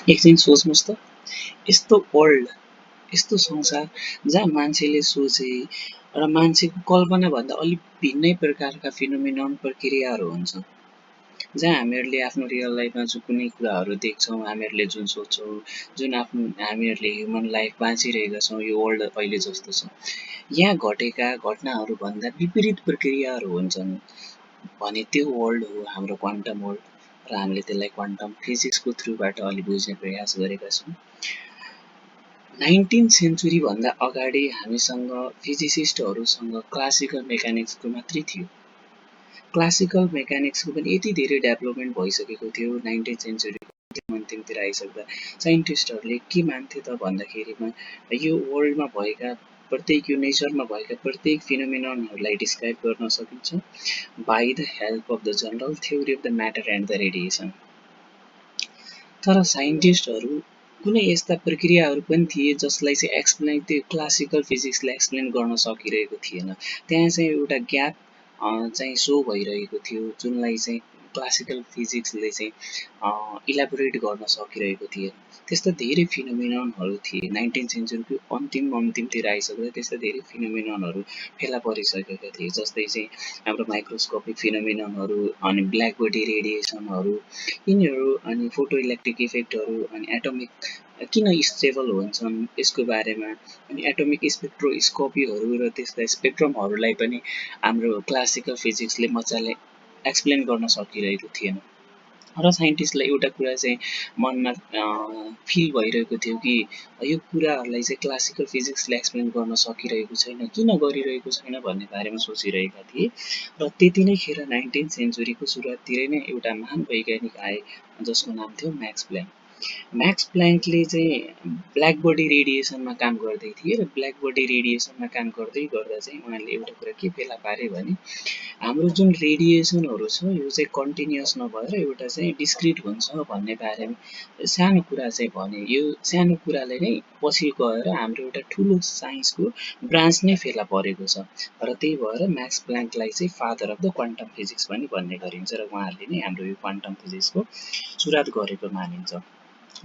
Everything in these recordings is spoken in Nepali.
एकछिन सोच्नुहोस् त, यस्तो वर्ल्ड, यस्तो संसार जहाँ मान्छेले सोचे र मान्छेको कल्पनाभन्दा अलिक भिन्नै प्रकारका फिनोमिनन प्रक्रियाहरू हुन्छन्, जहाँ हामीहरूले आफ्नो रियल लाइफमा जो कुनै कुराहरू देख्छौँ, हामीहरूले जुन सोच्छौँ, जुन हामीहरूले ह्युमन लाइफ बाँचिरहेका छौँ यो वर्ल्ड अहिले जस्तो छ, यहाँ घटेका घटनाहरूभन्दा विपरीत प्रक्रियाहरू हुन्छन् भने त्यो वर्ल्ड हो हाम्रो क्वान्टम वर्ल्ड र हामीले त्यसलाई क्वान्टम फिजिक्सको थ्रुबाट अलि बुझ्ने प्रयास गरेका छौँ। 19th सेन्चुरीभन्दा अगाडि हामीसँग फिजिसिस्टहरूसँग क्लासिकल मेकानिक्सको मात्रै थियो। क्लासिकल मेकानिक्सको पनि यति धेरै डेभलपमेन्ट भइसकेको थियो 19th सेन्चुरीको अन्तिमतिर आइसक्दा साइन्टिस्टहरूले के मान्थे त भन्दाखेरिमा यो वर्ल्डमा भएका प्रत्येक, यो नेचरमा भएका प्रत्येक फिनोमिननहरूलाई डिस्क्राइब गर्न सकिन्छ by the help of the general theory of the matter and the radiation. तर साइन्टिस्टहरू कुनै यस्ता प्रक्रियाहरू पनि थिए जसलाई चाहिँ एक्सप्लेन, त्यो क्लासिकल फिजिक्सले एक्सप्लेन गर्न सकिरहेको थिएन। त्यहाँ चाहिँ एउटा ग्याप चाहिँ सो भइरहेको थियो जुनलाई चाहिँ क्लासिकल फिजिक्सले चाहिँ इलाबोरेट गर्न सकिरहेको थिएन। त्यस्ता धेरै फिनोमिननहरू थिए 19th सेन्चुरीको अन्तिमतिर आइसक्दा त्यस्ता धेरै फिनोमिननहरू फेला परिसकेका थिए, जस्तै चाहिँ हाम्रो माइक्रोस्कोपिक फिनोमिननहरू, अनि ब्ल्याक बडी रेडिएसनहरू, यिनीहरू, अनि फोटो इलेक्ट्रिक इफेक्टहरू, अनि एटोमिक किन स्टेबल हुन्छन् यसको बारेमा, अनि एटोमिक स्पेक्ट्रोस्कोपीहरू र त्यस्ता स्पेक्ट्रमहरूलाई पनि हाम्रो क्लासिकल फिजिक्सले मजाले एक्सप्लेन गर्न सकिरहेको थिएन। र साइन्टिस्टलाई एउटा कुरा चाहिँ मनमा फिल भइरहेको थियो कि यो कुराहरूलाई चाहिँ क्लासिकल फिजिक्सले एक्सप्लेन गर्न सकिरहेको छैन, किन गरिरहेको छैन भन्ने बारेमा सोचिरहेका थिए। र त्यति नै खेर 19th सेन्चुरीको सुरुवाततिरै नै एउटा महान वैज्ञानिक आए जसको नाम थियो म्याक्स प्ल्याङ्क। म्याक्स प्ल्याङ्कले चाहिँ ब्ल्याक बडी रेडिएसनमा काम गर्दै थिए र ब्ल्याक बडी रेडिएसनमा काम गर्दै गर्दा चाहिँ उहाँले एउटा कुरा के फेला पारे भने हाम्रो जुन रेडिएसनहरू छ यो चाहिँ कन्टिन्युअस नभएर एउटा चाहिँ डिस्क्रिट हुन्छ भन्ने बारेमा सानो कुरा चाहिँ भने। यो सानो कुराले नै पछि गएर हाम्रो एउटा ठुलो साइन्सको ब्रान्च नै फेला परेको छ र त्यही भएर म्याक्स प्ल्याङ्कलाई चाहिँ father of the quantum physics पनि भन्ने गरिन्छ र उहाँहरूले नै हाम्रो यो क्वान्टम फिजिक्सको सुरुवात गरेको मानिन्छ।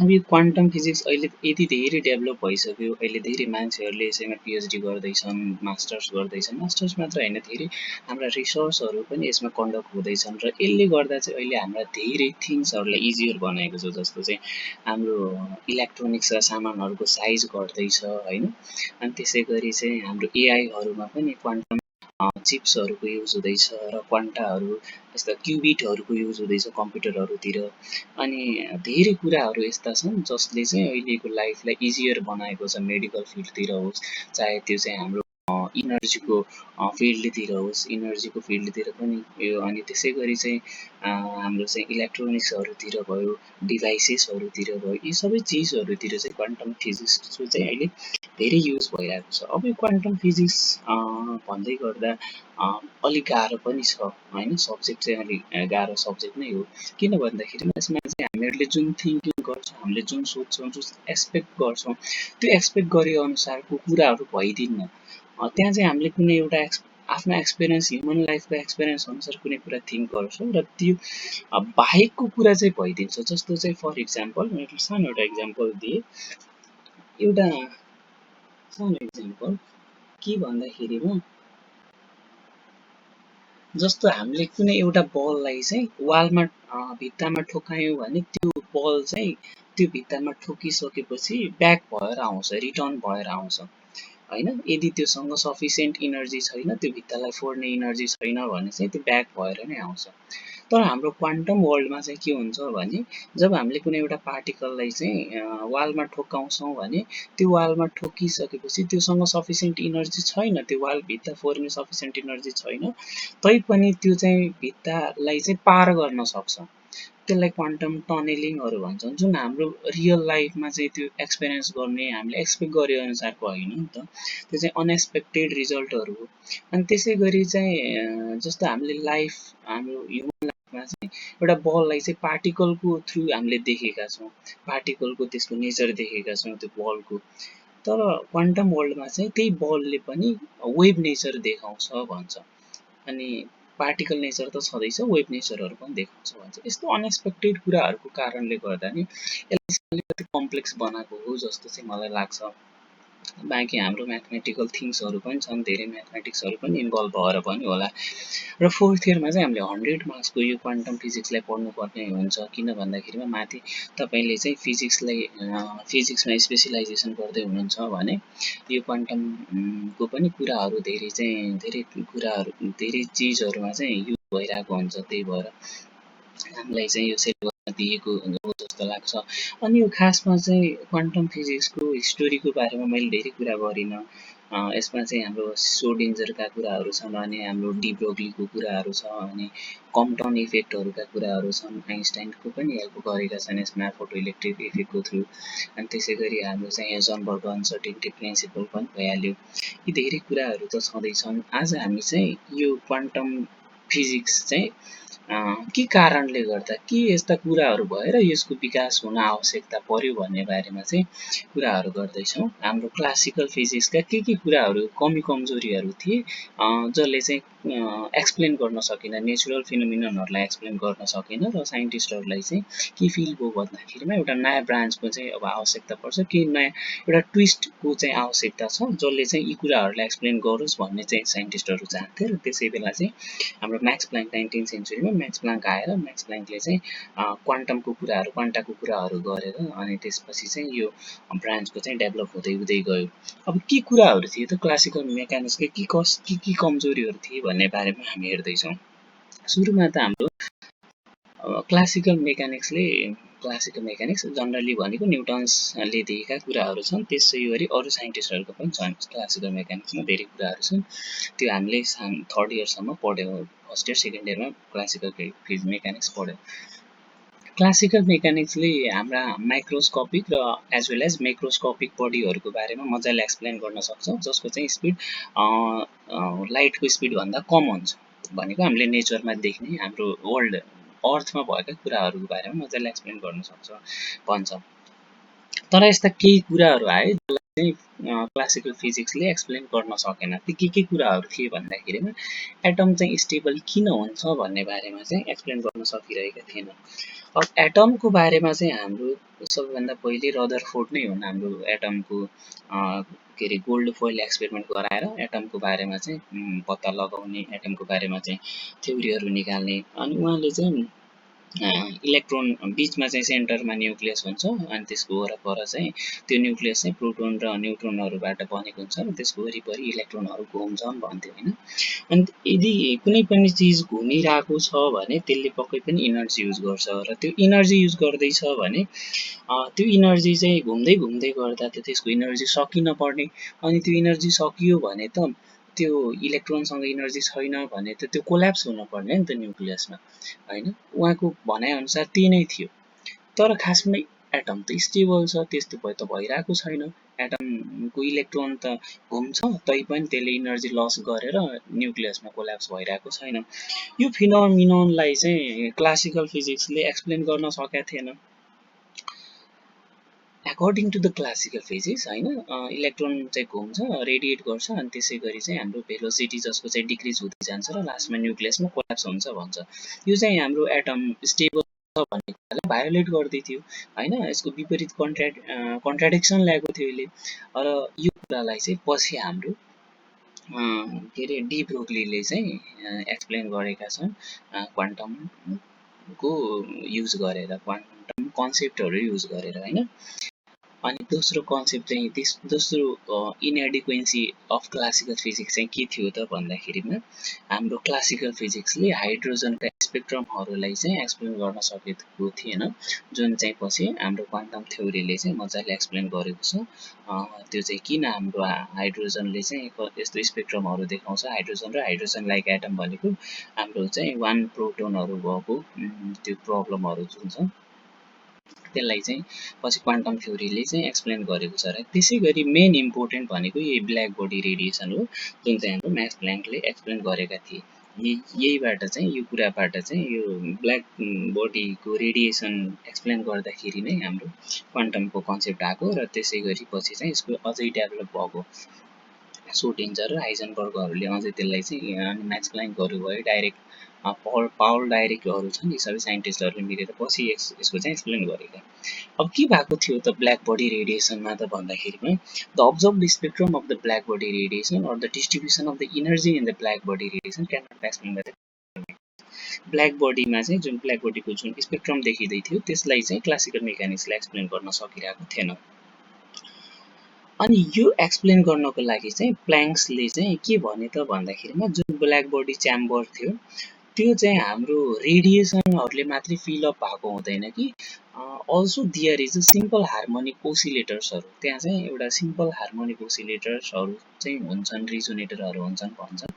अब यो क्वान्टम फिजिक्स अहिले यति धेरै डेभलप भइसक्यो, अहिले धेरै मान्छेहरूले यसैमा पिएचडी गर्दैछन्, मास्टर्स गर्दैछन्, मास्टर्स मात्र होइन धेरै हाम्रा रिसर्चहरू पनि यसमा कन्डक्ट हुँदैछन् र यसले गर्दा चाहिँ अहिले हाम्रा धेरै थिङ्सहरूलाई इजियर बनाएको छ, जस्तो चाहिँ हाम्रो इलेक्ट्रोनिक्स र सामानहरूको साइज घट्दैछ होइन, अनि त्यसै गरी चाहिँ हाम्रो एआईहरूमा पनि क्वान्टम चिप्सहरूको युज हुँदैछ र क्वान्टाहरू, यस्ता क्युबिटहरूको युज हुँदैछ कम्प्युटरहरूतिर। अनि धेरै कुराहरू यस्ता छन् जसले चाहिँ अहिलेको लाइफलाई इजियर बनाएको छ, मेडिकल फिल्डतिर होस्, चाहे त्यो चाहिँ हाम्रो इनर्जीको फिल्डतिर होस्, इनर्जीको फिल्डतिर पनि यो, अनि त्यसै गरी चाहिँ हाम्रो चाहिँ इलेक्ट्रोनिक्सहरूतिर भयो, डिभाइसेसहरूतिर भयो, यी सबै चिजहरूतिर चाहिँ क्वान्टम फिजिक्सको चाहिँ अहिले धेरै युज भइरहेको छ। अब यो क्वान्टम फिजिक्स भन्दै गर्दा अलिक गाह्रो पनि छ होइन, सब्जेक्ट चाहिँ अलिक गाह्रो सब्जेक्ट नै हो। किन भन्दाखेरि यसमा चाहिँ हामीहरूले जुन थिङ्किङ गर्छौँ, हामीले जुन सोच्छौँ, जुन एक्सपेक्ट गर्छौँ, त्यो एक्सपेक्ट गरे अनुसारको कुराहरू भइदिन्न। त्यहाँ चाहिँ हामीले कुनै एउटा आफ्नो एक्सपिरियन्स, ह्युमन लाइफको एक्सपिरियन्स अनुसार कुनै कुरा थिङ्क गर्छौँ र त्यो बाहेकको कुरा चाहिँ भइदिन्छ। जस्तो चाहिँ फर इक्जाम्पल, मैले सानो एउटा इक्जाम्पल दिएँ, एउटा सानो इक्जाम्पल के भन्दाखेरिमा जस्तो हामीले कुनै एउटा बललाई चाहिँ वालमा भित्तामा ठोकायौँ भने त्यो बल चाहिँ त्यो भित्तामा ठोकिसकेपछि ब्याक भएर आउँछ, रिटर्न भएर आउँछ होइन। यदि त्योसँग सफिसियन्ट इनर्जी छैन, त्यो भित्तालाई फोड्ने इनर्जी छैन भने चाहिँ त्यो ब्याक भएर नै आउँछ। तर हाम्रो क्वान्टम वर्ल्डमा चाहिँ के हुन्छ भने जब हामीले कुनै एउटा पार्टिकललाई चाहिँ वालमा ठोकाउँछौँ भने त्यो वालमा ठोकिसकेपछि त्योसँग सफिसियन्ट इनर्जी छैन, त्यो वाल भित्ता फोर्ने सफिसियन्ट इनर्जी छैन, तैपनि त्यो चाहिँ भित्तालाई चाहिँ पार गर्न सक्छ। त्यसलाई क्वान्टम टनेलिङहरू भन्छन्, जुन हाम्रो रियल लाइफमा चाहिँ त्यो एक्सपिरियन्स गर्ने, हामीले एक्सपेक्ट गरे अनुसारको होइन नि त, त्यो चाहिँ अनएक्सपेक्टेड रिजल्टहरू हो। अनि त्यसै गरी चाहिँ जस्तो हामीले लाइफ, हाम्रो ह्युमन लाइफमा चाहिँ एउटा बललाई चाहिँ पार्टिकलको थ्रु हामीले देखेका छौँ, पार्टिकलको त्यसको नेचर देखेका छौँ त्यो बलको। तर क्वान्टम वर्ल्डमा चाहिँ त्यही बलले पनि वेभ नेचर देखाउँछ भन्छ। अनि पार्टिकल नेचर त छँदैछ, वेभ नेचरहरू पनि देखाउँछ भन्छ। यस्तो अनएक्सपेक्टेड कुराहरूको कारणले गर्दा नि यसले अलिकति कम्प्लेक्स बनाएको हो जस्तो चाहिँ मलाई लाग्छ। बाँकी हाम्रो म्याथमेटिकल थिङ्सहरू पनि छन्, धेरै म्याथमेटिक्सहरू पनि इन्भल्भ भएर पनि होला। र फोर्थ इयरमा चाहिँ हामीले 100 मार्क्सको यो क्वान्टम फिजिक्सलाई पढ्नुपर्ने हुन्छ। किन भन्दाखेरिमा माथि तपाईँले चाहिँ फिजिक्समा स्पेसलाइजेसन गर्दै हुनुहुन्छ भने यो क्वान्टमको पनि कुराहरू धेरै चिजहरूमा चाहिँ युज भइरहेको हुन्छ। त्यही भएर हामीलाई चाहिँ यो सिलेबसमा दिएको हो जस्तो लाग्छ। अनि यो खासमा चाहिँ क्वान्टम फिजिक्सको हिस्टोरीको बारेमा मैले धेरै कुरा गरिनँ। यसमा चाहिँ हाम्रो सोडिन्जरका कुराहरू छन्, अनि हाम्रो डी ब्रोग्लीको कुराहरू छ, अनि कम्पटन इफेक्टहरूका कुराहरू छन्, आइन्स्टाइनको पनि हेल्प गरेका छन् यसमा फोटो इलेक्ट्रिक इफेक्टको थ्रु। अनि त्यसै गरी हाम्रो चाहिँ हेजनबर्ग अनसर्टेनिटी प्रिन्सिपल पनि भइहाल्यो। यी धेरै कुराहरू त छँदैछन्। आज हामी चाहिँ यो क्वान्टम फिजिक्स चाहिँ के कारणले गर्दा के यस्ता कुराहरू भएर यसको विकास हुन आवश्यकता पर्यो भन्ने बारेमा चाहिँ कुराहरू गर्दैछौँ। हाम्रो क्लासिकल फिजिक्सका के कुराहरू कमी कमजोरीहरू थिए जसले चाहिँ एक्सप्लेन गर्न सकेन, नेचुरल फिनोमिननहरूलाई एक्सप्लेन गर्न सकेन, र साइन्टिस्टहरूलाई चाहिँ के फिल भयो भन्दाखेरिमा एउटा नयाँ ब्रान्चको चाहिँ अब आवश्यकता पर्छ, कि नयाँ एउटा ट्विस्टको चाहिँ आवश्यकता छ जसले चाहिँ यी कुराहरूलाई एक्सप्लेन गरोस् भन्ने चाहिँ साइन्टिस्टहरू चाहन्थे। र त्यसै बेला चाहिँ हाम्रो म्याक्स प्लाङ्क 19th सेन्चुरीमा म्याक्स प्लाङ्क आएर म्याक्स प्लाङ्कले चाहिँ क्वान्टाको कुराहरू गरेर अनि त्यसपछि चाहिँ यो ब्रान्चको चाहिँ डेभलप हुँदै गयो। अब के कुराहरू थिए त क्लासिकल मेकानिक्सकै के कमजोरीहरू थिए भन्ने बारेमा हामी हेर्दैछौँ। सुरुमा त हाम्रो क्लासिकल मेकानिक्स जनरली भनेको न्युटन्सले दिएका कुराहरू छन्। त्यसै गरी अरू साइन्टिस्टहरूको पनि छन् क्लासिकल मेकानिक्समा धेरै कुराहरू छन्। त्यो हामीले 3rd इयरसम्म पढ्यौँ, 1st इयर 2nd इयरमा क्लासिकल मेकानिक्स पढ्यौँ। क्लासिकल मेकानिक्सले हाम्रा माइक्रोस्कोपिक र एज वेल एज मैक्रोस्कोपिक बडीहरूको बारेमा मजाले एक्सप्लेन गर्न सक्छ, जसको चाहिँ स्पिड लाइटको स्पिडभन्दा कम हुन्छ भनेको हामीले नेचरमा देख्ने हाम्रो वर्ल्ड अर्थमा भएका कुराहरूको बारेमा मजाले एक्सप्लेन गर्न सक्छ भन्छ। तर यस्ता केही कुराहरू आए जसलाई चाहिँ क्लासिकल फिजिक्सले एक्सप्लेन गर्न सकेन। ती के कुराहरू थिए भन्दाखेरिमा एटम चाहिँ स्टेबल किन हुन्छ भन्ने बारेमा चाहिँ एक्सप्लेन गर्न सकिरहेका थिएनन्। अब एटमको बारेमा चाहिँ हाम्रो सबैभन्दा पहिले रदरफोर्ड नै हुन् हाम्रो एटमको गोल्ड फोइल एक्सपेरिमेन्ट गराएर एटमको बारेमा चाहिँ पत्ता लगाउने, एटमको बारेमा चाहिँ थ्योरीहरू निकाल्ने। अनि उहाँले चाहिँ इलेक्ट्रोन बिचमा चाहिँ सेन्टरमा न्युक्लियस हुन्छ, अनि त्यसको वरपर चाहिँ त्यो न्युक्लियस चाहिँ प्रोटोन र न्युट्रोनहरूबाट बनेको हुन्छ, र त्यसको वरिपरि इलेक्ट्रोनहरू घुम्छन् भन्थ्यो होइन। अनि यदि कुनै पनि चिज घुमिरहेको छ भने त्यसले पक्कै पनि इनर्जी युज गर्छ, र त्यो इनर्जी युज गर्दैछ भने त्यो इनर्जी चाहिँ घुम्दै गर्दा त त्यसको इनर्जी सकिन पर्ने। अनि त्यो इनर्जी सकियो भने त त्यो इलेक्ट्रोनसँग इनर्जी छैन भने त त्यो कोल्याप्स हुनुपर्ने नि त न्युक्लियसमा होइन। उहाँको भनाइअनुसार त्यही नै थियो। तर खासमा एटम त स्टेबल छ, त्यस्तो त भइरहेको छैन। एटमको इलेक्ट्रोन त घुम्छ तैपनि त्यसले इनर्जी लस गरेर न्युक्लियसमा कोल्याप्स भइरहेको छैन। यो फिनोमिननलाई चाहिँ क्लासिकल फिजिक्सले एक्सप्लेन गर्न सकेका थिएन। According to the classical physics होइन, इलेक्ट्रोन चाहिँ घुम्छ, रेडिएट गर्छ, अनि त्यसै गरी चाहिँ हाम्रो भेलोसिटी जसको चाहिँ डिक्रिज हुँदै जान्छ र लास्टमा न्युक्लियसमा कोल्याप्स हुन्छ भन्छ। यो चाहिँ हाम्रो एटम स्टेबल छ भन्ने कुरालाई भायोलेट गर्दै थियो होइन। यसको विपरीत कन्ट्राडिक्सन ल्याएको थियो यसले। र यो कुरालाई चाहिँ पछि हाम्रो डी ब्रोग्लीले चाहिँ एक्सप्लेन गरेका छन् क्वान्टमको युज गरेर, क्वान्टम कन्सेप्टहरू युज गरेर होइन। अनि दोस्रो कन्सेप्ट चाहिँ दोस्रो इनएडिक्वेन्सी अफ क्लासिकल फिजिक्स चाहिँ के थियो त भन्दाखेरिमा हाम्रो क्लासिकल फिजिक्सले हाइड्रोजनका स्पेक्ट्रमहरूलाई चाहिँ एक्सप्लेन गर्न सकेको थिएन, जुन चाहिँ पछि हाम्रो क्वान्टम थ्योरीले चाहिँ मजाले एक्सप्लेन गरेको छ। त्यो चाहिँ किन हाम्रो हाइड्रोजनले चाहिँ यस्तो स्पेक्ट्रमहरू देखाउँछ। हाइड्रोजन र हाइड्रोजन लाइक एटम भनेको हाम्रो चाहिँ 1 प्रोटोनहरू भएको त्यो प्रब्लमहरू जुन छ त्यसलाई चाहिँ पछि क्वान्टम थ्योरीले चाहिँ एक्सप्लेन गरेको छ। र त्यसै गरी मेन इम्पोर्टेन्ट भनेको यही ब्ल्याक बडी रेडिएसन हो, जुन चाहिँ हाम्रो म्याक्स प्लाङ्कले एक्सप्लेन गरेका थिए। यहीबाट चाहिँ यो कुराबाट चाहिँ यो ब्ल्याक बडीको रेडिएसन एक्सप्लेन गर्दाखेरि नै हाम्रो क्वान्टमको कन्सेप्ट आएको, र त्यसै गरी पछि चाहिँ यसको अझै डेभलप भएको। सोडिन्जर र हाइजनबर्गहरूले अझै त्यसलाई चाहिँ म्याक्स प्लाङ्कहरू भयो डाइरेक्ट पावल डाइरेक्टहरू छन्, यी सबै साइन्टिस्टहरूले मिलेर पछि यसको चाहिँ एक्सप्लेन गरेका। अब के भएको थियो त ब्ल्याक बडी रेडिएसनमा त भन्दाखेरिमा the observed spectrum of the black body radiation or the distribution of the energy in the black body radiation can not explain by the black बडीमा चाहिँ जुन ब्ल्याक बडीको जुन स्पेक्ट्रम देखिँदै थियो त्यसलाई चाहिँ क्लासिकल मेकानिक्सले एक्सप्लेन गर्न सकिरहेको थिएन। अनि यो एक्सप्लेन गर्नको लागि चाहिँ प्ल्याङ्क्सले चाहिँ के भने त भन्दाखेरिमा जुन ब्ल्याक बडी च्याम्बर थियो त्यो चाहिँ हाम्रो रेडिएसनहरूले मात्रै फिलअप भएको हुँदैन कि also there is a simple harmonic ओसिलेटर्सहरू, त्यहाँ चाहिँ एउटा सिम्पल हार्मोनिक ओसिलेटर्सहरू चाहिँ हुन्छन्, रिजोनेटरहरू हुन्छन् भन्छन्।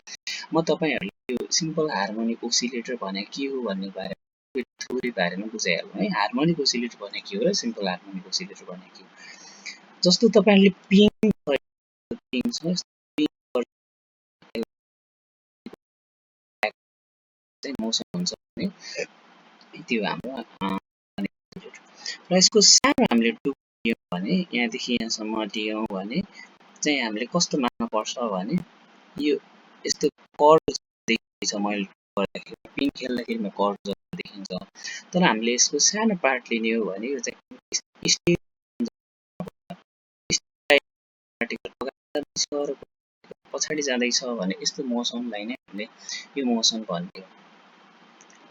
म तपाईँहरूलाई यो सिम्पल हार्मोनिक ओसिलेटर भने के हो भन्ने बारेमा थ्योरी बारेमा बुझाइहाल्नु है। हार्मोनिक ओसिलेटर भने के हो र सिम्पल हार्मोनिक ओसिलेटर भने के हो। जस्तो तपाईँहरूले पिङ छ चाहिँ मोसन हुन्छ भने त्यो हाम्रो र यसको सानो हामीले टुक दियौँ भने यहाँदेखि यहाँसम्म दियौँ भने चाहिँ हामीले कस्तो मान्न पर्छ भने यो यस्तो कर्ड देखिन्छ, मैले गर्दाखेरि पिङ खेल्दाखेरिमा कर्ड जस्तो देखिन्छ। तर हामीले यसको सानो पार्ट लिने हो भने यो चाहिँ पछाडि जाँदैछ भने यस्तो मोसनलाई नै हामीले यो मोसन भन्ने।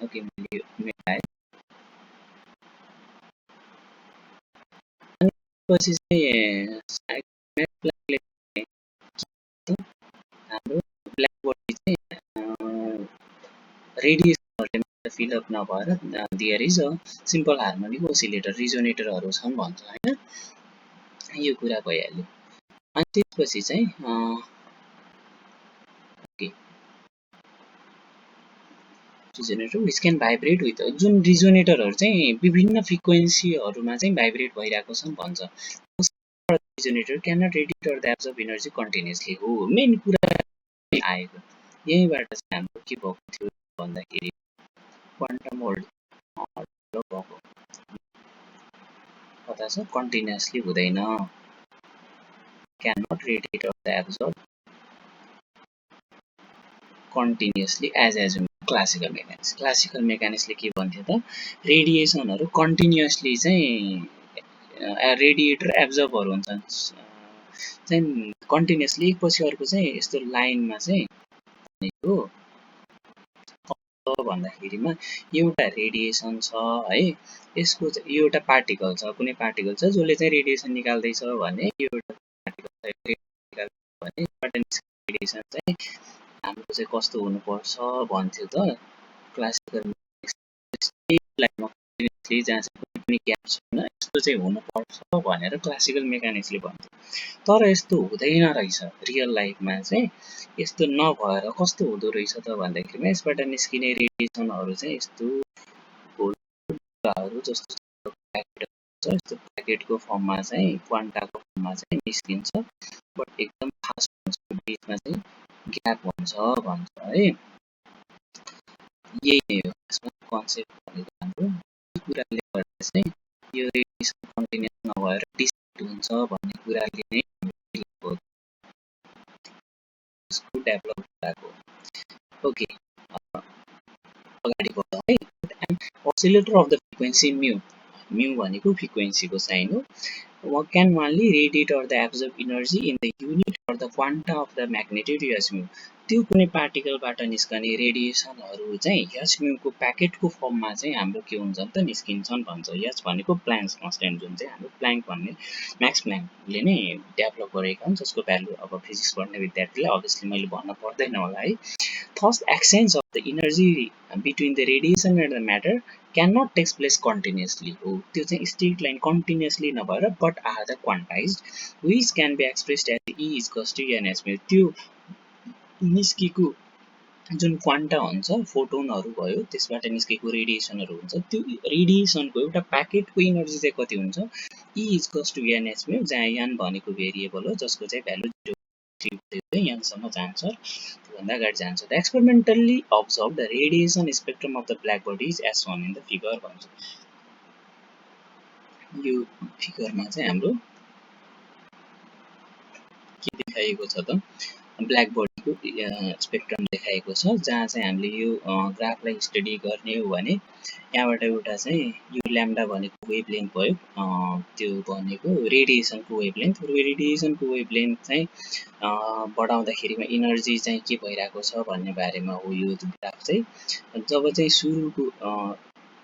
ओके, मैले यो मेटाएँ। पछि चाहिँ हाम्रो ब्ल्याक बडी चाहिँ रेडिएसनहरूले फिलअप नभएर there is a simple harmonic oscillator रिजोनेटरहरू छन् भन्छ होइन। यो कुरा भइहाल्यो। अनि त्यसपछि चाहिँ resonator which can vibrate with जुन रिजोनेटरहरू चाहिँ विभिन्न फ्रिक्वेन्सीहरूमा चाहिँ भाइब्रेट भइरहेको छन् भन्छ। Resonator can not radiate the absorb energy continuously हो मेन कुरा आएको। यहीँबाट चाहिँ हाम्रो के भएको थियो भन्दाखेरि क्वान्टम वर्ल्ड भएको कता छ, कन्टिन्युसली हुँदैन, can not radiate the absorb continuously as classical मेकानिक्सले के भन्थ्यो त रेडिएसनहरू कन्टिन्युसली चाहिँ रेडिएटर एब्जर्बहरू हुन्छन् चाहिँ कन्टिन्युसली एकपछि अर्को चाहिँ यस्तो लाइनमा चाहिँ भनेको भन्दाखेरिमा एउटा रेडिएसन छ है, यसको चाहिँ एउटा पार्टिकल छ, कुनै पार्टिकल छ जसले चाहिँ रेडिएसन निकाल्दैछ भने यो एउटा पार्टिकल भने रेडिएसन चाहिँ हाम्रो चाहिँ कस्तो हुनुपर्छ भन्थ्यो त क्लासिकल जहाँ चाहिँ कुनै पनि ग्याप छैन यस्तो चाहिँ हुनुपर्छ भनेर क्लासिकल मेकानिक्सले भन्थ्यो। तर यस्तो हुँदैन रहेछ रियल लाइफमा चाहिँ, यस्तो नभएर कस्तो हुँदो रहेछ त भन्दाखेरिमा यसबाट निस्किने रेडिएसनहरू चाहिँ यस्तो कुराहरू जस्तो यस्तो प्याकेटको फर्ममा चाहिँ क्वान्टाको फर्ममा चाहिँ निस्किन्छ, बट एकदम फास्ट हुन्छ, बिचमा चाहिँ ग्याप हुन्छ भन्छ है। यही नै हो यसमा कन्सेप्ट भनेको हाम्रो। यो कुराले गर्दा चाहिँ यो रेडिएसन कन्टिन्युस नभएर डिस्ट्रिक्ट हुन्छ भन्ने कुराले नै डेभलप भएको। ओके, अगाडि बढ्दा है। Oscillator of the frequency mu, mu भनेको फ्रिक्वेन्सीको साइन हो। can only radiate or the absorb energy in the unit or the quanta of the magnitude h mu। त्यो कुनै पार्टिकलबाट निस्कने रेडिएसनहरू चाहिँ h mu को प्याकेटको फर्ममा चाहिँ हाम्रो के हुन्छन् त निस्किन्छन् भन्छ। h भनेको प्ल्याङ्क्स कन्स्ट्यान्ट जुन चाहिँ हाम्रो प्ल्याङ्क भन्ने म्याक्स प्ल्याङ्कले नै डेभलप गरेका हुन्, जसको भ्यालु अब फिजिक्स पढ्ने विद्यार्थीले अभियसली मैले भन्न पर्दैन होला है। Thus, exchange of the energy between the radiation and the matter cannot take place continuously हो, त्यो चाहिँ स्ट्रेट लाइन कन्टिन्युसली नभएर but are the quantized which can be expressed as E is equals to n h mu। त्यो निस्केको जुन क्वान्टा हुन्छ फोटोनहरू भयो त्यसबाट निस्केको रेडिएसनहरू हुन्छ, त्यो रेडिएसनको एउटा प्याकेटको इनर्जी चाहिँ कति हुन्छ E is equals to n h mu, जहाँ n भनेको भेरिएबल हो जसको चाहिँ भ्यालु यहाँसम्म जान्छ, त्योभन्दा अगाडि जान्छ। The experimentally observe the radiation spectrum of the black body is as one in the figure भन्छ। यो फिगरमा चाहिँ हाम्रो के देखाइएको छ त ब्ल्याक बडीको स्पेक्ट्रम देखाएको छ जहाँ चाहिँ हामीले यो ग्राफलाई स्टडी गर्ने हो भने यहाँबाट एउटा चाहिँ यो ल्याम्डा भनेको वेभलेन्थ भयो त्यो भनेको रेडिएसनको वेभलेन्थ रेडिएसनको वेभलेन्थ चाहिँ बढाउँदाखेरिमा इनर्जी चाहिँ के भइरहेको छ भन्ने बारेमा हो यो ग्राफ चाहिँ जब चाहिँ सुरुको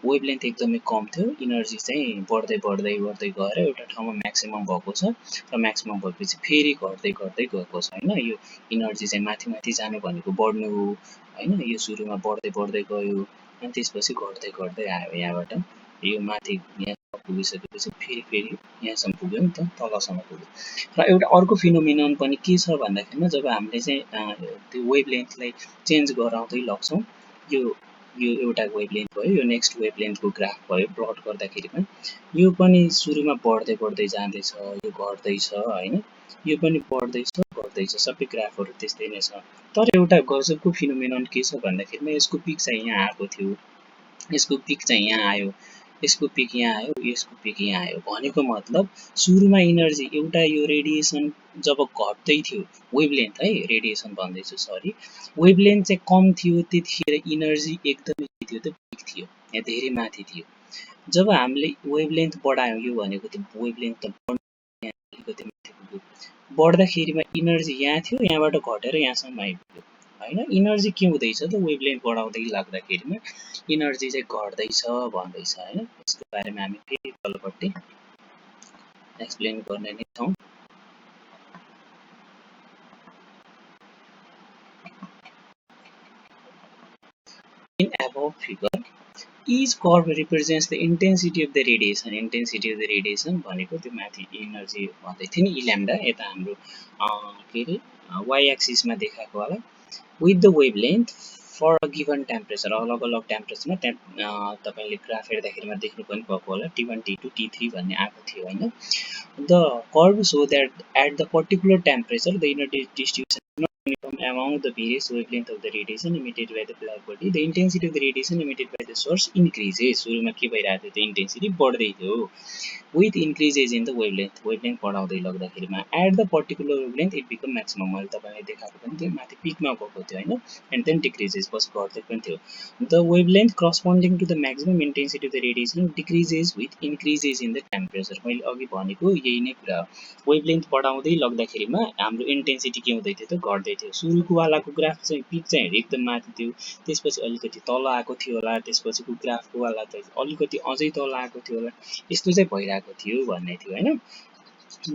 वेभलेन्थ एकदमै कम थियो इनर्जी चाहिँ बढ्दै बढ्दै बढ्दै गएर एउटा ठाउँमा म्याक्सिमम भएको छ र म्याक्सिमम भएपछि फेरि घट्दै घट्दै गएको छ होइन यो इनर्जी चाहिँ माथि माथि जानु भनेको बढ्नु हो होइन यो सुरुमा बढ्दै बढ्दै गयो अनि त्यसपछि घट्दै घट्दै आयो यहाँबाट यो माथि यहाँ पुगिसकेपछि फेरि यहाँसम्म पुग्यो नि त तलसम्म पुग्यो र एउटा अर्को फिनोमिनन पनि के छ भन्दाखेरिमा जब हामीले चाहिँ त्यो वेभलेन्थलाई चेन्ज गराउँदै लग्छौँ यो एउटा वेभलेन्थ भयो यो नेक्स्ट वेभलेन्थको ग्राफ भयो प्लट गर्दाखेरिमा यो पनि सुरुमा बढ्दै बढ्दै जाँदैछ यो घट्दैछ होइन यो पनि बढ्दैछ सबै ग्राफहरू त्यस्तै नै छ तर एउटा गजबको फिनोमिनन के छ भन्दाखेरिमा यसको पिक चाहिँ यहाँ आएको थियो यसको पिक चाहिँ यहाँ आयो यसको पिक यहाँ आयो यसको पिक यहाँ आयो भनेको मतलब सुरुमा इनर्जी एउटा यो रेडिएसन जब घट्दै थियो वेभलेन्थ है रेडिएसन भन्दैछु सरी वेभलेन्थ चाहिँ कम थियो त्यतिखेर इनर्जी एकदमै के थियो त पिक थियो यहाँ धेरै माथि थियो जब हामीले वेभलेन्थ बढायौँ यो भनेको त वेभलेन्थ त अलिकति माथि पुग्यो बढ्दाखेरिमा इनर्जी यहाँ थियो यहाँबाट घटेर यहाँसम्म आइपुग्यो होइन इनर्जी के हुँदैछ त वेभलेन्थ बढाउँदै लाग्दाखेरिमा इनर्जी चाहिँ घट्दैछ भन्दैछ होइन यसको बारेमा हामी फेरि तलपट्टि एक्सप्लेन गर्ने नै छौँ in above figure each curve represents the intensity of the radiation भनेको त्यो माथि इनर्जी भन्दै थियो नि ल्याम्डा यता हाम्रो के अरे वाइ एक्सिसमा देखाएको होला with the wavelength for a given temperature अलग अलग टेम्परेचरमा तपाईँले ग्राफ हेर्दाखेरिमा देख्नु पनि भएको होला T1 T2 T3 भन्ने आएको थियो होइन the curve show that at the particular temperature the inner distribution is not uniform among the various wavelength of the radiation emitted by the black body the intensity of the radiation emitted by the source increases सुरुमा के भइरहेको थियो इन्टेन्सिटी बढ्दै थियो with increases in the wavelength बढाउँदै लग्दाखेरिमा at the particular wavelength it become maximum मैले तपाईलाई देखाएको पनि थियो माथि पिकमा गएको थियो हैन and then decreases पछि घट्दै पनि थियो the wavelength corresponding to the maximum intensity of the radiation decreases with increases in the temperature मैले अघि भनेको यही नै कुरा हो wavelength बढाउँदै लग्दाखेरिमा हाम्रो इन्टेन्सिटी के हुँदै थियो त घट्दै थियो सुरुको वालाको ग्राफ चाहिँ पिक चाहिँ एकदम माथि थियो त्यसपछि अलिकति तल आएको थियो होला त्यसपछिको ग्राफको वाला त अलिकति अझै तल आएको थियो होला यस्तो चाहिँ भइरहेको थियो भन्ने थियो हैन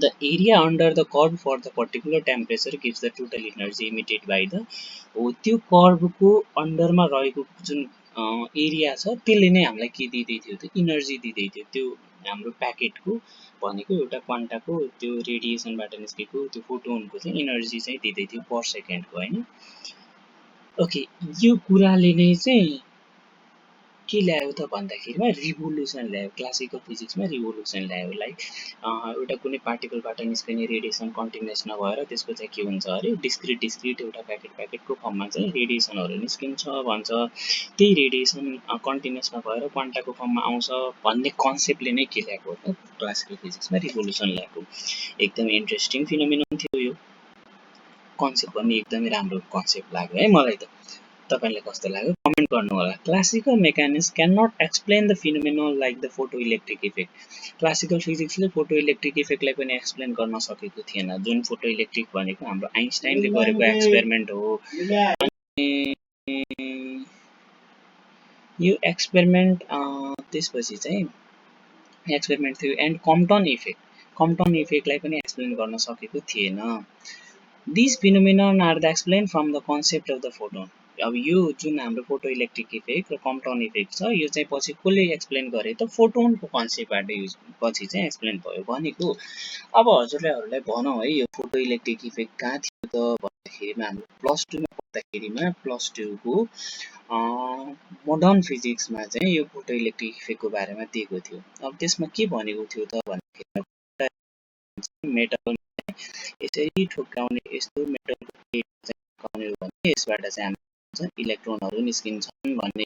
the area under the curve for the particular temperature gives the total energy emitted by the हो त्यो कर्भको अन्डरमा रहेको जुन एरिया छ त्यसले नै हामीलाई के दिँदै थियो त इनर्जी दिँदै थियो त्यो हाम्रो प्याकेटको भनेको एउटा क्वान्टाको त्यो रेडिएसनबाट निस्केको त्यो फोटोनको चाहिँ इनर्जी चाहिँ दिँदै थियो पर सेकेन्डको हैन ओके यो कुराले नै चाहिँ के ल्यायो त भन्दाखेरिमा रिभोल्युसन ल्यायो क्लासिकल फिजिक्समा रिभोल्युसन ल्यायो लाइक एउटा कुनै पार्टिकलबाट निस्कने रेडिएसन कन्टिन्युस नभएर त्यसको चाहिँ के हुन्छ अरे डिस्क्रिट एउटा प्याकेटको फर्ममा चाहिँ रेडिएसनहरू निस्किन्छ भन्छ त्यही रेडिएसन कन्टिन्युस नभएर क्वान्टाको फर्ममा आउँछ भन्ने कन्सेप्टले नै के ल्याएको हो त क्लासिकल फिजिक्समा रिभोल्युसन ल्याएको एकदम इन्ट्रेस्टिङ फिनोमिनन थियो यो कन्सेप्ट पनि एकदमै राम्रो कन्सेप्ट लाग्यो है मलाई त तपाईलाई कस्तो लाग्यो कमेन्ट गर्नु होला classical mechanics can not explain the phenomenon like the photoelectric effect classical फिजिक्सले फोटो इलेक्ट्रिक इफेक्टलाई पनि एक्सप्लेन गर्न सकेको थिएन जुन फोटो इलेक्ट्रिक भनेको हाम्रो आइन्स्टाइनले गरेको एक्सपेरिमेन्ट हो यो एक्सपेरिमेन्ट त्यसपछि चाहिँ एक्सपेरिमेन्ट थियो एन्ड कम्पटन इफेक्टलाई पनि एक्सप्लेन गर्न सकेको थिएन this phenomenon are the explain from the concept of the photon अब यो जुन हाम्रो फोटो इलेक्ट्रिक इफेक्ट र कम्पटाउन इफेक्ट छ यो चाहिँ पछि कसले एक्सप्लेन गरे त फोटोनको कन्सेप्टबाट युज पछि चाहिँ एक्सप्लेन भयो भनेको अब हजुरलाई भनौँ है यो फोटो इलेक्ट्रिक इफेक्ट कहाँ थियो त भन्दाखेरिमा हाम्रो प्लस 2 मा पढ्दाखेरिमा प्लस 2 को मोडर्न फिजिक्समा चाहिँ यो फोटो इलेक्ट्रिक इफेक्टको बारेमा दिएको थियो अब त्यसमा के भनेको थियो त भन्दाखेरि मेटल यसरी ठोक्काउने यस्तो मेटलको प्लेट ठोक्काउने हो भने यसबाट चाहिँ हाम्रो इलेक्ट्रोनहरू निस्किन्छन् भन्ने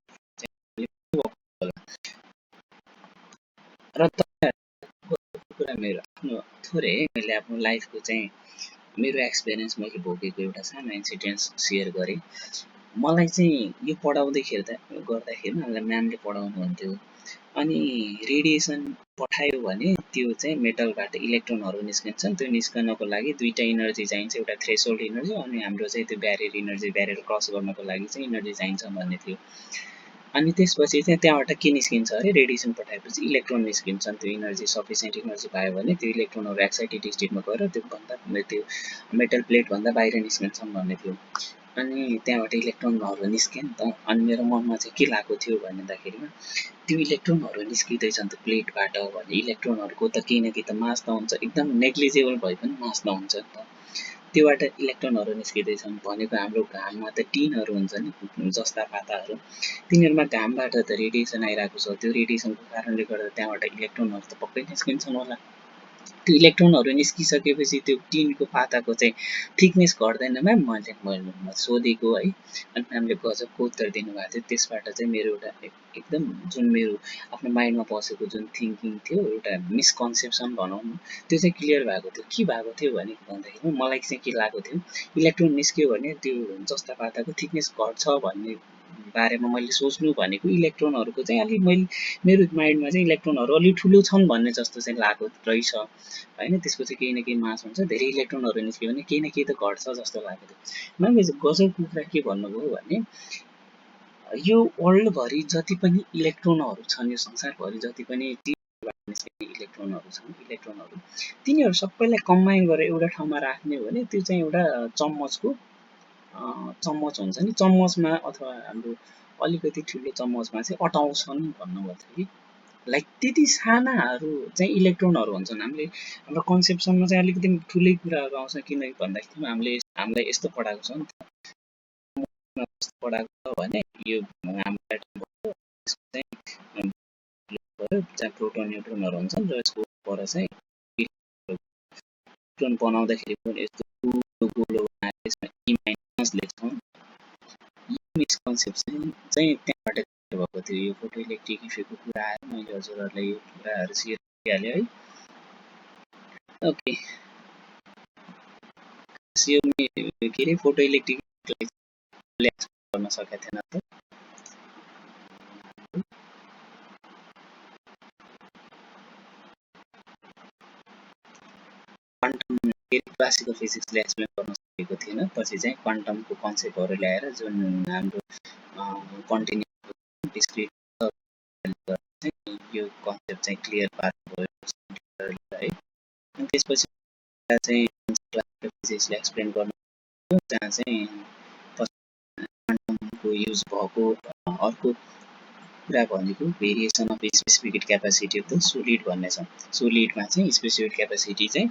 र कुरा मेरो आफ्नो थोरै मैले आफ्नो लाइफको चाहिँ मेरो एक्सपिरियन्स मैले भोगेको एउटा सानो इन्सिडेन्स सेयर गरेँ। मलाई चाहिँ यो गर्दाखेरि हामीलाई म्यामले पढाउनुहुन्थ्यो। अनि रेडिएसन पठायो भने त्यो चाहिँ मेटलबाट इलेक्ट्रोनहरू निस्किन्छन्। त्यो निस्कनको लागि दुईटा इनर्जी चाहिन्छ, एउटा थ्रेसोल्ड इनर्जी अनि हाम्रो चाहिँ त्यो ब्यारियर क्रस गर्नको लागि चाहिँ इनर्जी चाहिन्छ भन्ने थियो। अनि त्यसपछि चाहिँ त्यहाँबाट के निस्किन्छ अरे, रेडिएसन पठाएपछि इलेक्ट्रोन निस्किन्छन्। त्यो इनर्जी सफिसियन्ट इनर्जी पायो भने त्यो इलेक्ट्रोनहरू एक्साइटेड स्टेटमा गएर त्यो मेटल प्लेटभन्दा बाहिर निस्किन्छन् भन्ने थियो। अनि त्यहाँबाट इलेक्ट्रोनहरू निस्के नि त। अनि मेरो मनमा चाहिँ के लागेको थियो भन्दाखेरिमा त्यो इलेक्ट्रोनहरू निस्किँदैछन् त्यो प्लेटबाट भने इलेक्ट्रोनहरूको त केही न केही त मास त हुन्छ, एकदम नेग्लिजिबल भए पनि मास त हुन्छ नि त। त्योबाट इलेक्ट्रोनहरू निस्किँदैछन् भनेको हाम्रो घाममा त टिनहरू हुन्छ नि, जस्ता पाताहरू, तिनीहरूमा घामबाट त रेडिएसन आइरहेको छ। त्यो रेडिएसनको कारणले गर्दा त्यहाँबाट इलेक्ट्रोनहरू त पक्कै निस्किन्छन् होला। त्यो इलेक्ट्रोनहरू निस्किसकेपछि त्यो टिनको पाताको चाहिँ थिकनेस घट्दैन म्याम? मैले सोधेको है। अनि म्यामले गजबको उत्तर दिनुभएको थियो। त्यसबाट चाहिँ मेरो एउटा एकदम जुन मेरो आफ्नो माइन्डमा बसेको जुन थिङ्किङ थियो, एउटा मिसकन्सेप्सन भनौँ न, त्यो चाहिँ क्लियर भएको थियो। के भएको थियो भन्दाखेरि मलाई चाहिँ के लागेको थियो, इलेक्ट्रोन निस्क्यो भने त्यो जस्ता पाताको थिकनेस घट्छ भन्ने बारेमा मैले सोच्नु भनेको इलेक्ट्रोनहरूको चाहिँ अलि मेरो माइन्डमा चाहिँ इलेक्ट्रोनहरू अलि ठुलो छन् भन्ने जस्तो चाहिँ लागेको रहेछ होइन। त्यसको चाहिँ केही न केही मास हुन्छ, धेरै इलेक्ट्रोनहरू निस्क्यो भने केही न केही त घट्छ जस्तो लागेको थियो। मैले गजबको कुरा के भन्नुभयो भने यो वर्ल्डभरि जति पनि इलेक्ट्रोनहरू छन्, यो संसारभरि जति पनि इलेक्ट्रोनहरू छन्, तिनीहरू सबैलाई कम्बाइन गरेर एउटा ठाउँमा राख्ने हो भने त्यो चाहिँ एउटा चम्मच हुन्छ नि, चम्मचमा अथवा हाम्रो अलिकति ठुलो चम्मचमा चाहिँ अटाउँछन् भन्नुभएको थियो कि। लाइक त्यति सानाहरू चाहिँ इलेक्ट्रोनहरू हुन्छन्। हाम्रो कन्सेप्सनमा चाहिँ अलिकति ठुलै कुराहरू आउँछ। किन भन्दाखेरि हामीलाई यस्तो पढाएको छ नि त, पढाएको छ भने यो हाम्रो एटम जहाँ प्रोटोन न्युट्रोनहरू हुन्छन् र यसको पर चाहिँ इलेक्ट्रोन बनाउँदाखेरि पनि यस्तो गोलो बनाएर यसमा ई माइनस लेख्छौँ। यो मिसकन्सेप्सन चाहिँ त्यहाँबाट भएको थियो। यो फोटो इलेक्ट्रिक इफेक्टको कुरा आएर मैले हजुरहरूलाई यो कुराहरू सेयर गरिहालेँ है। ओके, यो के अरे फोटो इलेक्ट्रिक गर्न सकेको थिएन त। क्वान्टम क्लासिकल फिजिक्सले एक्सप्लेन गर्न सकेको थिएन। पछि चाहिँ क्वान्टमको कन्सेप्टहरू ल्याएर जुन हाम्रो कन्टिन्यू डिस्क्रिट यो कन्सेप्ट चाहिँ क्लियर पार्नुभयो है। अनि त्यसपछि चाहिँ क्लासिकल फिजिक्सले एक्सप्लेन गर्नु जहाँ चाहिँ क्वान्टमको युज भएको अर्को कुरा भनेको variation of specific capacity of the solid भन्ने छ। सोलिडमा चाहिँ स्पेसिफिक क्यापासिटी चाहिँ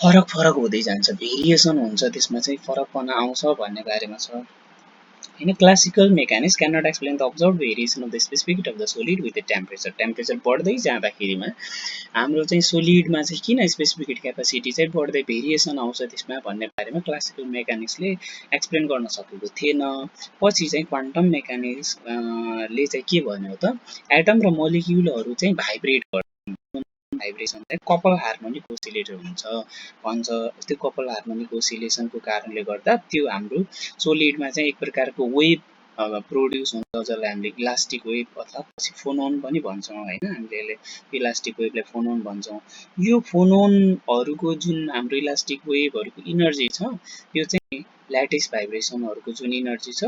फरक हुँदै जान्छ, भेरिएसन हुन्छ, त्यसमा चाहिँ फरकपना आउँछ भन्ने बारेमा छ होइन। Classical mechanics can not explain the observe variation of the specific of the solid with the temperature बढ्दै जाँदाखेरिमा हाम्रो चाहिँ सोलिडमा चाहिँ किन स्पेसिफिक क्यापासिटी चाहिँ बढ्दै भेरिएसन आउँछ त्यसमा भन्ने बारेमा क्लासिकल मेकानिक्सले एक्सप्लेन गर्न सकेको थिएन। पछि चाहिँ क्वान्टम मेकानिक्स ले चाहिँ के भन्यो त, एटम र मोलिक्युलहरू चाहिँ भाइब्रेट गर्छ, भाइब्रेसन चाहिँ कपल हार्मोनिक ओसिलेटर हुन्छ भन्छ। त्यो कपल हार्मोनिक ओसिलेसनको कारणले गर्दा त्यो हाम्रो सोलिडमा चाहिँ एक प्रकारको वेभ प्रोड्युस हुन्छ, जसलाई हामीले इलास्टिक वेभ अथवा पछि फोनोन पनि भन्छौँ होइन। हामीले इलास्टिक वेभलाई फोनोन भन्छौँ। यो फोनोनहरूको जुन हाम्रो इलास्टिक वेभहरूको इनर्जी छ, यो चाहिँ ल्याटिस भाइब्रेसनहरूको जुन इनर्जी छ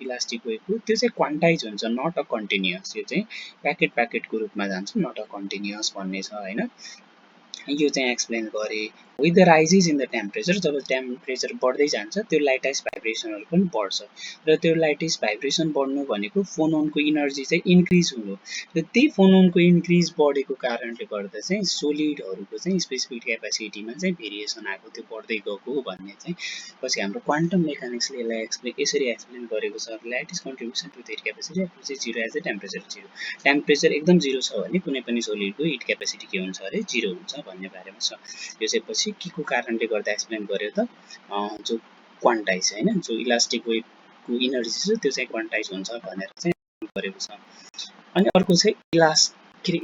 इलास्टिक वेभको, त्यो चाहिँ क्वान्टाइज हुन्छ, नट अ कन्टिन्युअस। यो चाहिँ प्याकेटको रूपमा जान्छ, नट अ कन्टिन्युअस भन्ने छ होइन। यो चाहिँ एक्सप्लेन गरेँ। With the rises in the temperature, जब टेम्परेचर बढ्दै जान्छ त्यो लाइटाइस भाइब्रेसनहरू पनि बढ्छ र त्यो लाइटाइस भाइब्रेसन बढ्नु भनेको फोनोनको इनर्जी चाहिँ इन्क्रिज हुनु र त्यही फोनोनको इन्क्रिज बढेको कारणले गर्दा चाहिँ सोलिडहरूको चाहिँ स्पेसिफिक क्यापासिटीमा चाहिँ भेरिएसन आएको, त्यो बढ्दै गएको भन्ने चाहिँ पछि हाम्रो क्वान्टम मेकानिक्सले यसलाई यसरी एक्सप्लेन गरेको छ। Light is contribution to the capacity of चाहिँ zero as the temperature zero. Temperature एकदम जिरो छ भने कुनै पनि सोलिडको हिट क्यापासिटी के हुन्छ अरे, जिरो हुन्छ भन्ने बारेमा छ। यो चाहिँ पछि के को कारणले गर्दा एक्सप्लेन गर्यो त, जो क्वान्टाइज होइन, जो इलास्टिक वेभको इनर्जी छ त्यो चाहिँ क्वान्टाइज हुन्छ भनेर चाहिँ गरेको छ। अनि अर्को चाहिँ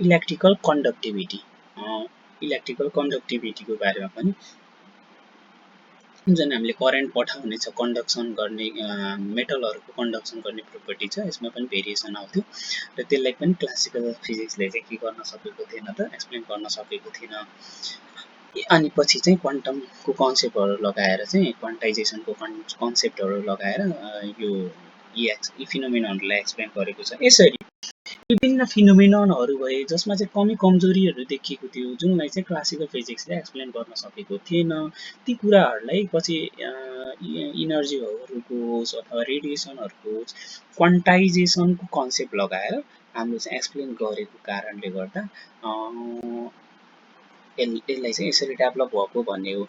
इलेक्ट्रिकल कन्डक्टिभिटीको बारेमा पनि जुन हामीले करेन्ट पठाउने छ, कन्डक्सन गर्ने मेटलहरूको कन्डक्सन गर्ने प्रोपर्टी छ, यसमा पनि भेरिएसन आउँथ्यो र त्यसलाई पनि क्लासिकल फिजिक्सले चाहिँ के गर्न सकेको थिएन त, एक्सप्लेन गर्न सकेको थिएन। अनि पछि चाहिँ क्वान्टमको कन्सेप्टहरू लगाएर चाहिँ क्वान्टाइजेसनको कन्सेप्टहरू लगाएर यो यी फिनोमेननहरूलाई एक्सप्लेन गरेको छ। यसरी विभिन्न फिनोमेननहरू भए जसमा चाहिँ कमी कमजोरीहरू देखिएको थियो, जुनलाई चाहिँ क्लासिकल फिजिक्सले एक्सप्लेन गर्न सकेको थिएन। ती कुराहरूलाई पछि इनर्जीहरूको होस् अथवा रेडिएसनहरूको होस्, क्वान्टाइजेसनको कन्सेप्ट लगाएर हामीले चाहिँ एक्सप्लेन गरेको कारणले गर्दा यसलाई चाहिँ यसरी डेभलप भएको भन्ने हो।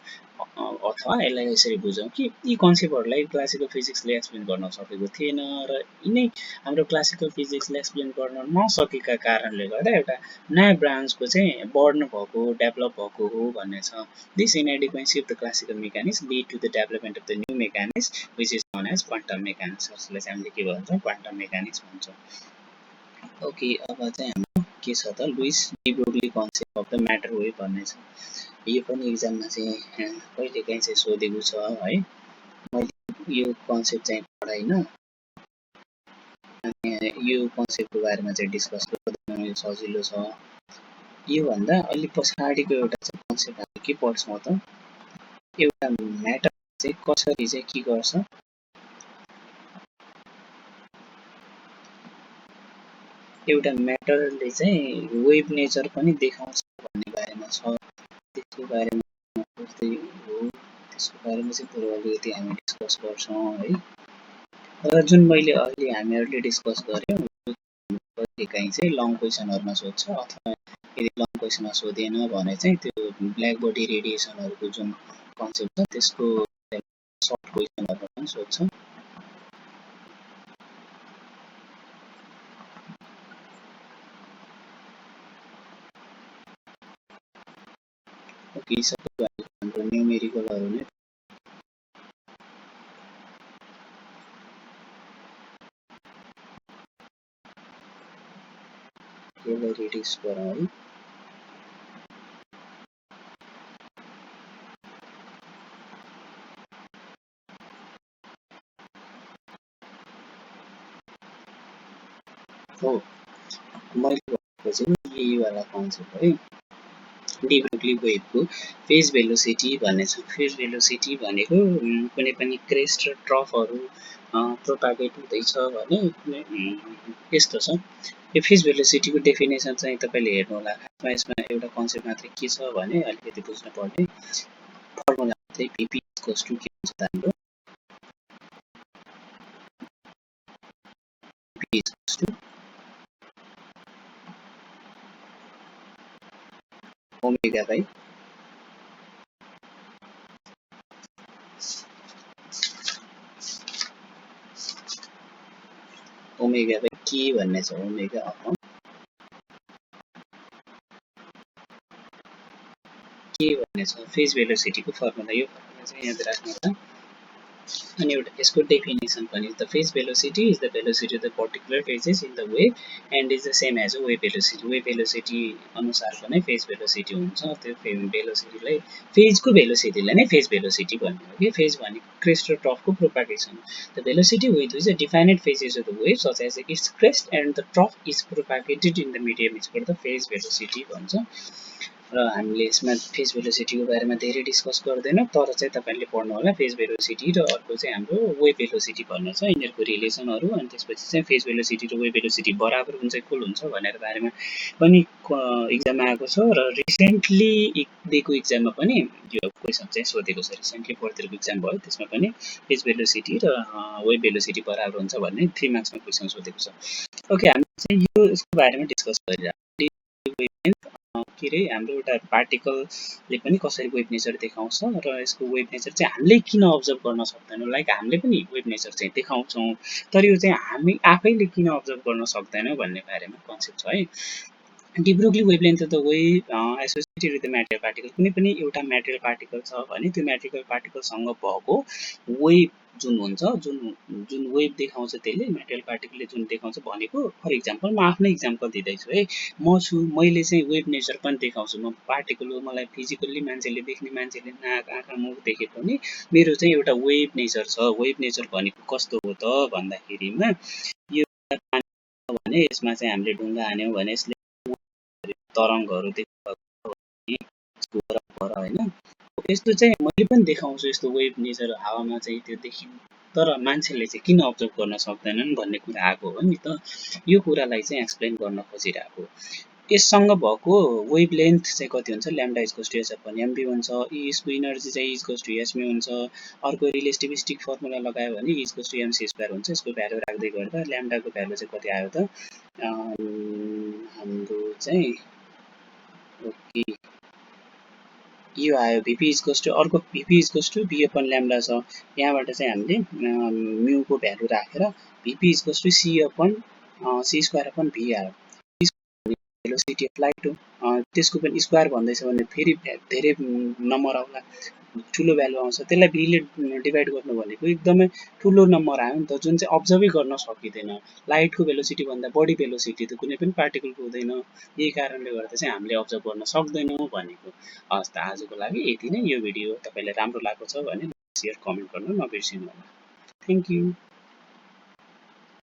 अथवा यसलाई यसरी बुझौँ कि यी कन्सेप्टहरूलाई क्लासिकल फिजिक्सले एक्सप्लेन गर्न सकेको थिएन र यिनै हाम्रो क्लासिकल फिजिक्सले एक्सप्लेन गर्न नसकेका कारणले गर्दा एउटा नयाँ ब्रान्चको चाहिँ बढ्नु भएको, डेभलप भएको हो भन्ने छ। This inadequacy of the classical mechanics lead to the development of the new mechanics which is known as quantum mechanics. जसलाई चाहिँ हामीले के भन्छौँ, क्वान्टम मेकानिक्स भन्छौँ। ओके, अब चाहिँ हाम्रो के छ त, Louis de Broglie concept of the matter wave भन्ने छ। यो पनि इक्जाममा चाहिँ कहिलेकाहीँ चाहिँ सोधेको छ है। मैले यो कन्सेप्ट चाहिँ पढाइनँ, अनि यो कन्सेप्टको बारेमा चाहिँ डिस्कस गर्न सजिलो छ। योभन्दा अलि पछाडिको एउटा चाहिँ कन्सेप्ट हामीले के पढ्छौँ त, एउटा म्याटर चाहिँ कसरी चाहिँ के गर्छ, एउटा म्याटरले चाहिँ वेभ नेचर पनि देखाउँछ भन्ने बारेमा छ। त्यसको बारेमा खोज्दै हो, त्यसको बारेमा चाहिँ बरु अलिकति हामी डिस्कस गर्छौँ है। र जुन मैले अहिले हामीहरूले डिस्कस गऱ्यौँ, कहिलेकाहीँ चाहिँ लङ क्वेसनहरूमा सोध्छ, अथवा यदि लङ क्वेसनमा सोधेन भने चाहिँ त्यो ब्ल्याक बडी रेडिएसनहरूको जुन कन्सेप्ट छ त्यसको सर्ट क्वेसनहरूमा पनि सोध्छ। ओके, सबै हाम्रो न्युमेरिकलहरू नै यसलाई रिड्युस गरौँ है। हो, मैले भनेको चाहिँ यही वाला कन्सेप्ट है, डी ब्रोग्ली वेभको फेज भेलोसिटी भन्ने छ। फेज भेलोसिटी भनेको कुनै पनि क्रेस्ट र ट्रफहरू प्रोपागेट हुँदैछ भने यस्तो छ। यो फेज भेलोसिटीको डेफिनेसन चाहिँ तपाईँले हेर्नु होला, खासमा यसमा एउटा कन्सेप्ट मात्रै के छ भने अलिकति बुझ्नुपर्ने फर्मुला चाहिँ भिपी इक्वल्स टु के हुन्छ त हाम्रो, v p equals to omega by omega by k भन्ने छ, ओमेगा अपन के भन्ने छ फेज भेलोसिटीको फर्मुला। यो फर्मुला चाहिँ याद राख्नु होला। अनि एउटा यसको डेफिनेसन पनि, the phase velocity is the velocity of the particular phases in the wave and is the same as a wave velocity. Wave velocity अनुसारको नै फेज भेलोसिटी हुन्छ। त्यो भेलोसिटीलाई, फेजको भेलोसिटीलाई नै फेज भेलोसिटी भन्ने हो कि। फेज भनेको क्रेस्ट र ट्रफको propagation. The velocity with which the defined phases of the wave such as its crest and the trough is propagated in the medium is called the phase velocity भन्छ। र हामीले यसमा फेज भेलोसिटीको बारेमा धेरै डिस्कस गर्दैनौँ, तर चाहिँ तपाईँले पढ्नु होला फेज भेलोसिटी र अर्को चाहिँ हाम्रो वेभ भेलोसिटी भन्ने छ, यिनीहरूको रिलेसनहरू। अनि त्यसपछि चाहिँ फेज भेलोसिटी र वेभ भेलोसिटी बराबर हुन्छ, इक्वल हुन्छ भनेर बारेमा पनि इक्जाममा आएको छ। र रिसेन्टली दिएको इक्जाममा पनि यो क्वेसन चाहिँ सोधेको छ। रिसेन्टली पर्तिरको इक्जाम भयो, त्यसमा पनि फेज भेलोसिटी र वेभ भेलोसिटी बराबर हुन्छ भन्ने 3 मार्क्समा क्वेसन सोधेको छ। ओके, हामी चाहिँ यो यसको बारेमा डिस्कस गरिरहेको के अरे, हाम्रो एउटा पार्टिकलले पनि कसरी वेभ नेचर देखाउँछ र यसको वेभ नेचर चाहिँ हामीले किन अब्जर्भ गर्न सक्दैनौँ। लाइक हामीले पनि वेभ नेचर चाहिँ देखाउँछौँ, तर यो चाहिँ हामी आफैले किन अब्जर्भ गर्न सक्दैनौँ भन्ने बारेमा कन्सेप्ट छ है। डी ब्रोग्ली वेभलेन्थ त wave associated with the material particle कुनै पनि एउटा म्याटेरियल पार्टिकल छ भने त्यो म्याटेरियल पार्टिकलसँग भएको वेभ जुन हुन्छ जुन जुन वेभ देखाउँछ त्यसले म्याटेरियल पार्टिकलले जुन देखाउँछ भनेको फर इक्जाम्पल म आफ्नै इक्जाम्पल दिँदैछु है म छु मैले चाहिँ वेभ नेचर पनि देखाउँछु म पार्टिकल हो मलाई फिजिकल्ली मान्छेले देख्ने मान्छेले नाक आँखा मुख देखे पनि मेरो चाहिँ एउटा वेभ नेचर छ वेभ नेचर भनेको कस्तो हो त भन्दाखेरिमा यो भने यसमा चाहिँ हामीले ढुङ्गा हान्यौँ भने यसले तरङ्गहरू देख्छ होइन यस्तो चाहिँ मैले पनि देखाउँछु यस्तो वेभ नेचर हावामा चाहिँ त्यो देखिनु तर मान्छेले चाहिँ किन अब्जर्भ गर्न सक्दैनन् भन्ने कुरा आएको हो नि त यो कुरालाई चाहिँ एक्सप्लेन गर्न खोजिरहेको यससँग भएको वेभ लेन्थ चाहिँ कति हुन्छ ल्याम्डा इजकोस टु एच अपन एमबी हुन्छ यसको इनर्जी चाहिँ इजकोस टु एसमी हुन्छ अर्को रिलेटिभिस्टिक फर्मुला लगायो भने इजकोस टु एमसी स्क्वायर हुन्छ यसको भ्यालु राख्दै गर्दा ल्याम्डाको भ्यालु चाहिँ कति आयो त हाम्रो चाहिँ ओके यो आयो भिपी इजकोस टु अर्को भिपी इजकोस टु बी अपन ल्याम्डा छ यहाँबाट चाहिँ हामीले म्युको भ्यालु राखेर भिपी इजकोस to c upon c square upon v आयो भेलोसिटी अफ लाइट हो त्यसको पनि स्क्वायर भन्दैछ भने फेरि धेरै नम्बर आउला ठुलो भ्यालु आउँछ त्यसलाई भीले डिभाइड गर्नु भनेको एकदमै ठुलो नम्बर आयो नि त जुन चाहिँ अब्जर्भै गर्न सकिँदैन लाइटको भेलोसिटी भन्दा बढी भेलोसिटी त कुनै पनि पार्टिकलको हुँदैन यही कारणले गर्दा चाहिँ हामीले अब्जर्भ गर्न सक्दैनौँ भनेको हस् त आजको लागि यति नै यो भिडियो तपाईँलाई राम्रो लागेको छ भने सेयर कमेन्ट गर्न नबिर्सिनु होला थ्याङ्क यू